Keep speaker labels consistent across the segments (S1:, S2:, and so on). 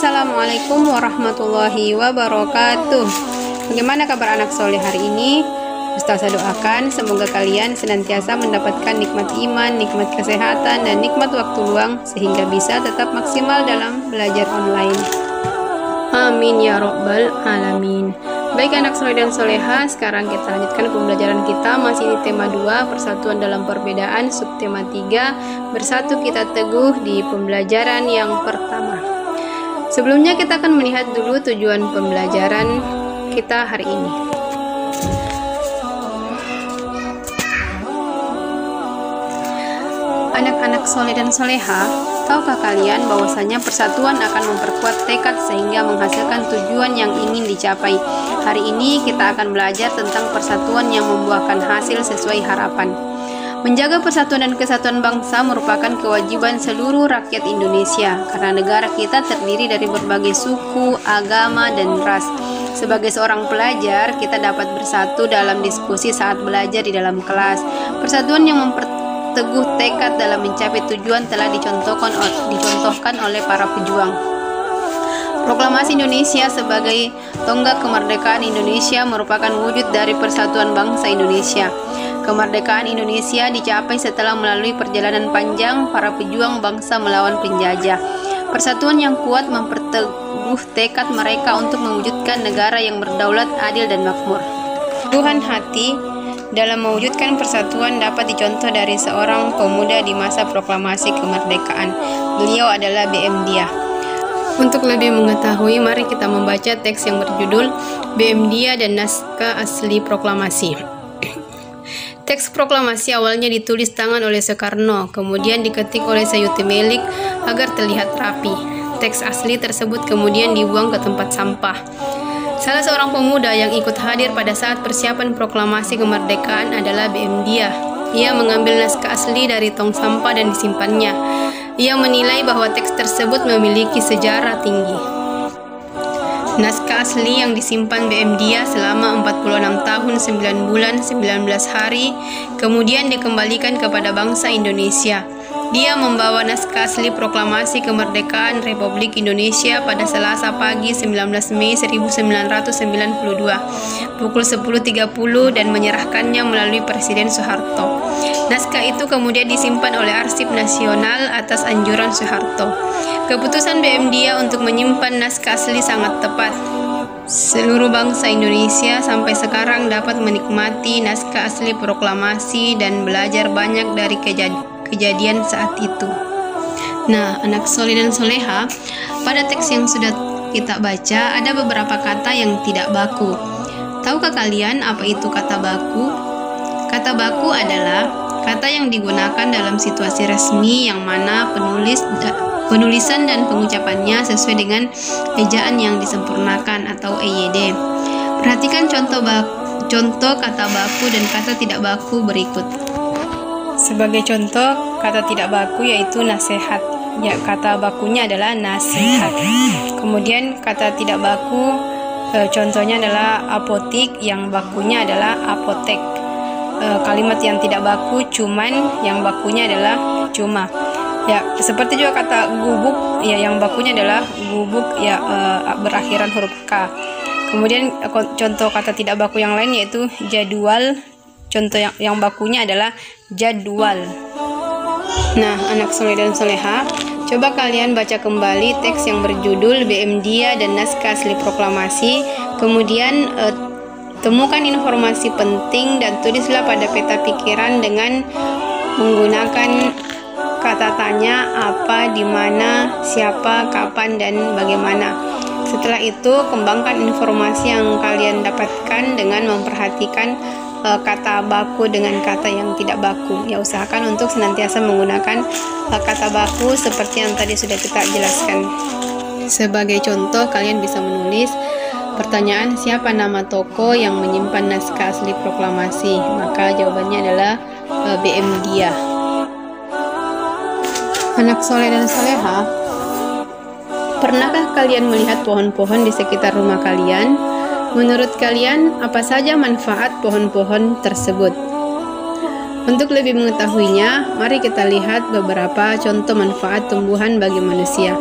S1: Assalamualaikum warahmatullahi wabarakatuh. Bagaimana kabar anak soleh hari ini? Ustazah doakan semoga kalian senantiasa mendapatkan nikmat iman, nikmat kesehatan, dan nikmat waktu luang sehingga bisa tetap maksimal dalam belajar online. Amin ya robbal alamin. Baik anak soleh dan soleha, sekarang kita lanjutkan pembelajaran kita masih di tema 2, persatuan dalam perbedaan, subtema 3, bersatu kita teguh di pembelajaran yang pertama. Sebelumnya kita akan melihat dulu tujuan pembelajaran kita hari ini. Anak-anak soleh dan soleha, tahukah kalian bahwasanya persatuan akan memperkuat tekad sehingga menghasilkan tujuan yang ingin dicapai? Hari ini kita akan belajar tentang persatuan yang membuahkan hasil sesuai harapan. Menjaga persatuan dan kesatuan bangsa merupakan kewajiban seluruh rakyat Indonesia karena negara kita terdiri dari berbagai suku, agama, dan ras. Sebagai seorang pelajar, kita dapat bersatu dalam diskusi saat belajar di dalam kelas. Persatuan yang memperteguh tekad dalam mencapai tujuan telah dicontohkan oleh para pejuang. Proklamasi Indonesia sebagai tonggak kemerdekaan Indonesia merupakan wujud dari persatuan bangsa Indonesia. Kemerdekaan Indonesia dicapai setelah melalui perjalanan panjang para pejuang bangsa melawan penjajah. Persatuan yang kuat memperteguh tekad mereka untuk mewujudkan negara yang berdaulat, adil, dan makmur. Tuhan hati dalam mewujudkan persatuan dapat dicontoh dari seorang pemuda di masa proklamasi kemerdekaan. Beliau adalah B.M. Dia. Untuk lebih mengetahui, mari kita membaca teks yang berjudul B.M. Dia dan Naskah Asli Proklamasi. Teks proklamasi awalnya ditulis tangan oleh Soekarno, kemudian diketik oleh Sayuti Melik agar terlihat rapi. Teks asli tersebut kemudian dibuang ke tempat sampah. Salah seorang pemuda yang ikut hadir pada saat persiapan proklamasi kemerdekaan adalah B.M. Dia. Ia mengambil naskah asli dari tong sampah dan disimpannya. Ia menilai bahwa teks tersebut memiliki sejarah tinggi. Naskah asli yang disimpan B.M. Dia selama 46 tahun 9 bulan 19 hari kemudian dikembalikan kepada bangsa Indonesia. Dia membawa naskah asli proklamasi kemerdekaan Republik Indonesia pada Selasa pagi 19 Mei 1992 pukul 10.30 dan menyerahkannya melalui Presiden Soeharto. Naskah itu kemudian disimpan oleh Arsip Nasional atas anjuran Soeharto. Keputusan B.M. Dia untuk menyimpan naskah asli sangat tepat. Seluruh bangsa Indonesia sampai sekarang dapat menikmati naskah asli proklamasi dan belajar banyak dari kejadian saat itu. Nah, anak soleh dan soleha, pada teks yang sudah kita baca ada beberapa kata yang tidak baku. Tahukah kalian apa itu kata baku? Kata baku adalah kata yang digunakan dalam situasi resmi yang mana penulisan dan pengucapannya sesuai dengan ejaan yang disempurnakan atau EYD. Perhatikan contoh kata baku dan kata tidak baku berikut. Sebagai contoh, kata tidak baku yaitu nasihat. Ya, kata bakunya adalah nasihat. Kemudian kata tidak baku contohnya adalah apotik, yang bakunya adalah apotek. Kalimat yang tidak baku cuman, yang bakunya adalah cuma. Ya, seperti juga kata gubuk, ya yang bakunya adalah gubuk, ya berakhiran huruf K. Kemudian contoh kata tidak baku yang lain yaitu jadwal. Contoh yang bakunya adalah jadwal. Nah, anak soleh dan soleha, coba kalian baca kembali teks yang berjudul B.M. Dia dan Naskah Asli Proklamasi. Kemudian temukan informasi penting dan tulislah pada peta pikiran dengan menggunakan kata tanya, apa, di mana, siapa, kapan, dan bagaimana. Setelah itu, kembangkan informasi yang kalian dapatkan dengan memperhatikan kata baku dengan kata yang tidak baku. Ya, usahakan untuk senantiasa menggunakan kata baku seperti yang tadi sudah kita jelaskan. Sebagai contoh, kalian bisa menulis pertanyaan, siapa nama tokoh yang menyimpan naskah asli proklamasi? Maka jawabannya adalah B.M. Dia. Anak soleh dan soleha, pernahkah kalian melihat pohon-pohon di sekitar rumah kalian? Menurut kalian, apa saja manfaat pohon-pohon tersebut? Untuk lebih mengetahuinya, mari kita lihat beberapa contoh manfaat tumbuhan bagi manusia.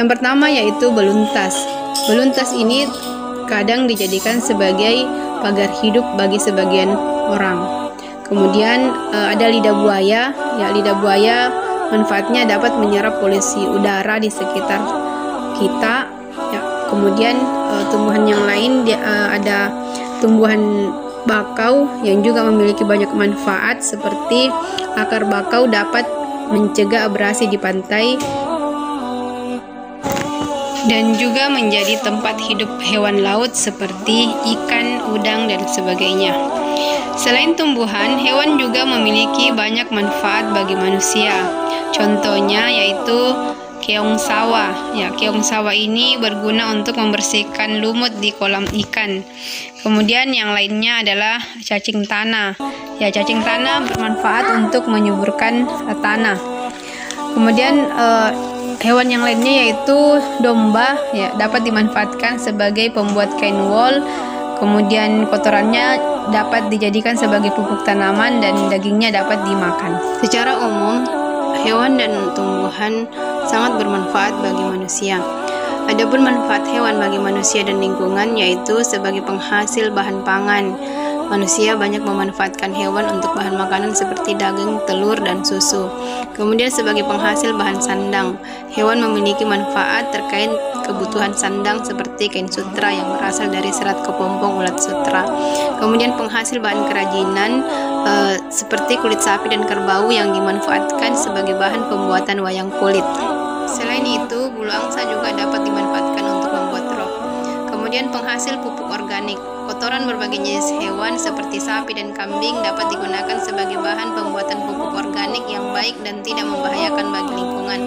S1: Yang pertama yaitu beluntas. Beluntas ini kadang dijadikan sebagai pagar hidup bagi sebagian orang. Kemudian ada lidah buaya. Ya, lidah buaya manfaatnya dapat menyerap polusi udara di sekitar kita. Ya, kemudian tumbuhan yang lain ada tumbuhan bakau yang juga memiliki banyak manfaat, seperti akar bakau dapat mencegah abrasi di pantai dan juga menjadi tempat hidup hewan laut seperti ikan, udang, dan sebagainya. Selain tumbuhan, hewan juga memiliki banyak manfaat bagi manusia. Contohnya yaitu keong sawah. Ya, keong sawah ini berguna untuk membersihkan lumut di kolam ikan. Kemudian yang lainnya adalah cacing tanah. Ya, cacing tanah bermanfaat untuk menyuburkan tanah. Kemudian hewan yang lainnya yaitu domba, ya, dapat dimanfaatkan sebagai pembuat kain wol. Kemudian kotorannya dapat dijadikan sebagai pupuk tanaman dan dagingnya dapat dimakan. Secara umum, hewan dan tumbuhan sangat bermanfaat bagi manusia. Adapun manfaat hewan bagi manusia dan lingkungan yaitu sebagai penghasil bahan pangan. Manusia banyak memanfaatkan hewan untuk bahan makanan seperti daging, telur, dan susu. Kemudian sebagai penghasil bahan sandang, hewan memiliki manfaat terkait kebutuhan sandang seperti kain sutra yang berasal dari serat kepompong ulat sutra. Kemudian penghasil bahan kerajinan seperti kulit sapi dan kerbau yang dimanfaatkan sebagai bahan pembuatan wayang kulit. Selain itu, bulu angsa juga dapat dimanfaatkan untuk membuat rok. Kemudian penghasil pupuk organik. Kotoran berbagai jenis hewan seperti sapi dan kambing dapat digunakan sebagai bahan pembuatan pupuk organik yang baik dan tidak membahayakan bagi lingkungan.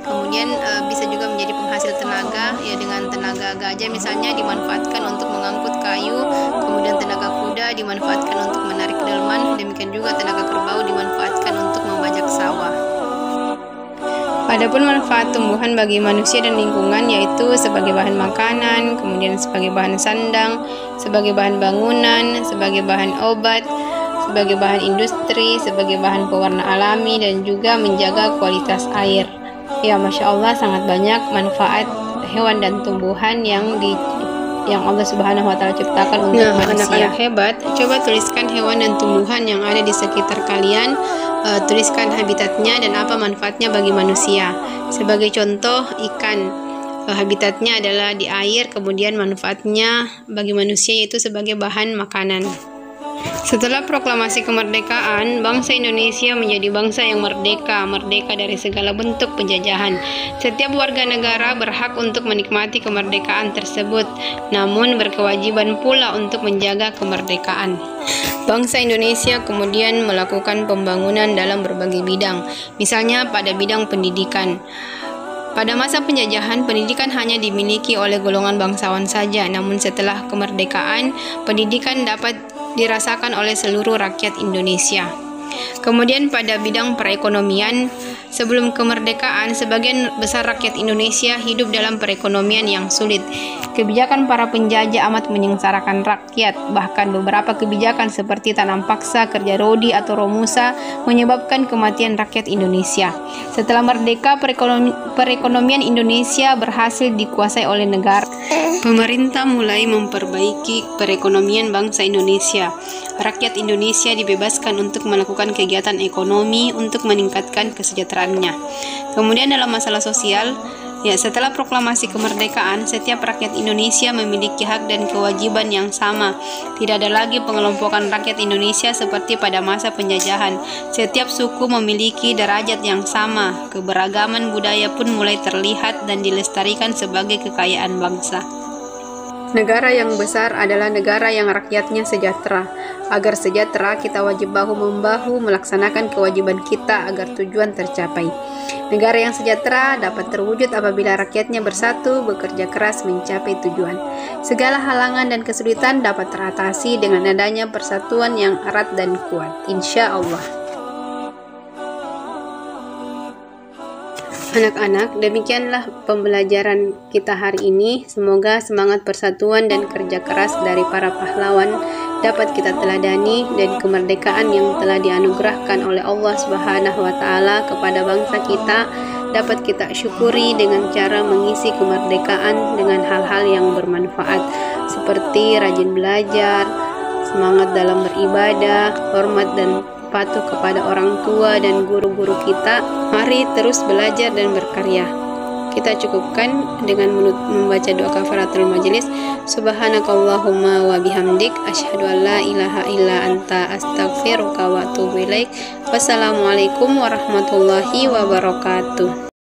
S1: Kemudian bisa juga menjadi penghasil tenaga, ya, dengan tenaga gajah misalnya dimanfaatkan untuk mengangkut kayu, kemudian tenaga kuda dimanfaatkan untuk menarik delman, demikian juga tenaga kerbau dimanfaatkan untuk membajak sawah. Adapun manfaat tumbuhan bagi manusia dan lingkungan yaitu sebagai bahan makanan, kemudian sebagai bahan sandang, sebagai bahan bangunan, sebagai bahan obat, sebagai bahan industri, sebagai bahan pewarna alami, dan juga menjaga kualitas air. Ya, Masya Allah, sangat banyak manfaat hewan dan tumbuhan yang Allah Subhanahu wa Ta'ala ciptakan untuk manusia. Anak-anak hebat, coba tuliskan hewan dan tumbuhan yang ada di sekitar kalian. Tuliskan habitatnya dan apa manfaatnya bagi manusia. Sebagai contoh, ikan, habitatnya adalah di air, kemudian manfaatnya bagi manusia yaitu sebagai bahan makanan. Setelah proklamasi kemerdekaan, bangsa Indonesia menjadi bangsa yang merdeka dari segala bentuk penjajahan. Setiap warga negara berhak untuk menikmati kemerdekaan tersebut, namun berkewajiban pula untuk menjaga kemerdekaan. Bangsa Indonesia kemudian melakukan pembangunan dalam berbagai bidang, misalnya pada bidang pendidikan. Pada masa penjajahan, pendidikan hanya dimiliki oleh golongan bangsawan saja, namun setelah kemerdekaan, pendidikan dapat dirasakan oleh seluruh rakyat Indonesia. Kemudian pada bidang perekonomian, sebelum kemerdekaan, sebagian besar rakyat Indonesia hidup dalam perekonomian yang sulit. Kebijakan para penjajah amat menyengsarakan rakyat, bahkan beberapa kebijakan seperti tanam paksa, kerja rodi, atau romusa menyebabkan kematian rakyat Indonesia. Setelah merdeka, perekonomian Indonesia berhasil dikuasai oleh negara. Pemerintah mulai memperbaiki perekonomian bangsa Indonesia. Rakyat Indonesia dibebaskan untuk melakukan kegiatan ekonomi untuk meningkatkan kesejahteraannya. Kemudian dalam masalah sosial, setelah proklamasi kemerdekaan, setiap rakyat Indonesia memiliki hak dan kewajiban yang sama. Tidak ada lagi pengelompokan rakyat Indonesia seperti pada masa penjajahan. Setiap suku memiliki derajat yang sama. Keberagaman budaya pun mulai terlihat dan dilestarikan sebagai kekayaan bangsa. Negara yang besar adalah negara yang rakyatnya sejahtera. Agar sejahtera, kita wajib bahu-membahu melaksanakan kewajiban kita agar tujuan tercapai. Negara yang sejahtera dapat terwujud apabila rakyatnya bersatu, bekerja keras mencapai tujuan. Segala halangan dan kesulitan dapat teratasi dengan adanya persatuan yang erat dan kuat, insya Allah. Anak-anak, demikianlah pembelajaran kita hari ini. Semoga semangat persatuan dan kerja keras dari para pahlawan dapat kita teladani, dan kemerdekaan yang telah dianugerahkan oleh Allah Subhanahu wa Ta'ala kepada bangsa kita dapat kita syukuri dengan cara mengisi kemerdekaan dengan hal-hal yang bermanfaat seperti rajin belajar, semangat dalam beribadah, hormat dan patuh kepada orang tua dan guru-guru kita. Mari terus belajar dan berkarya. Kita cukupkan dengan membaca doa kafaratul majelis. Subhanakallahumma wa bihamdik asyhadu an la ilaha illa anta astaghfiruka wa atubu ilaik. Wassalamualaikum warahmatullahi wabarakatuh.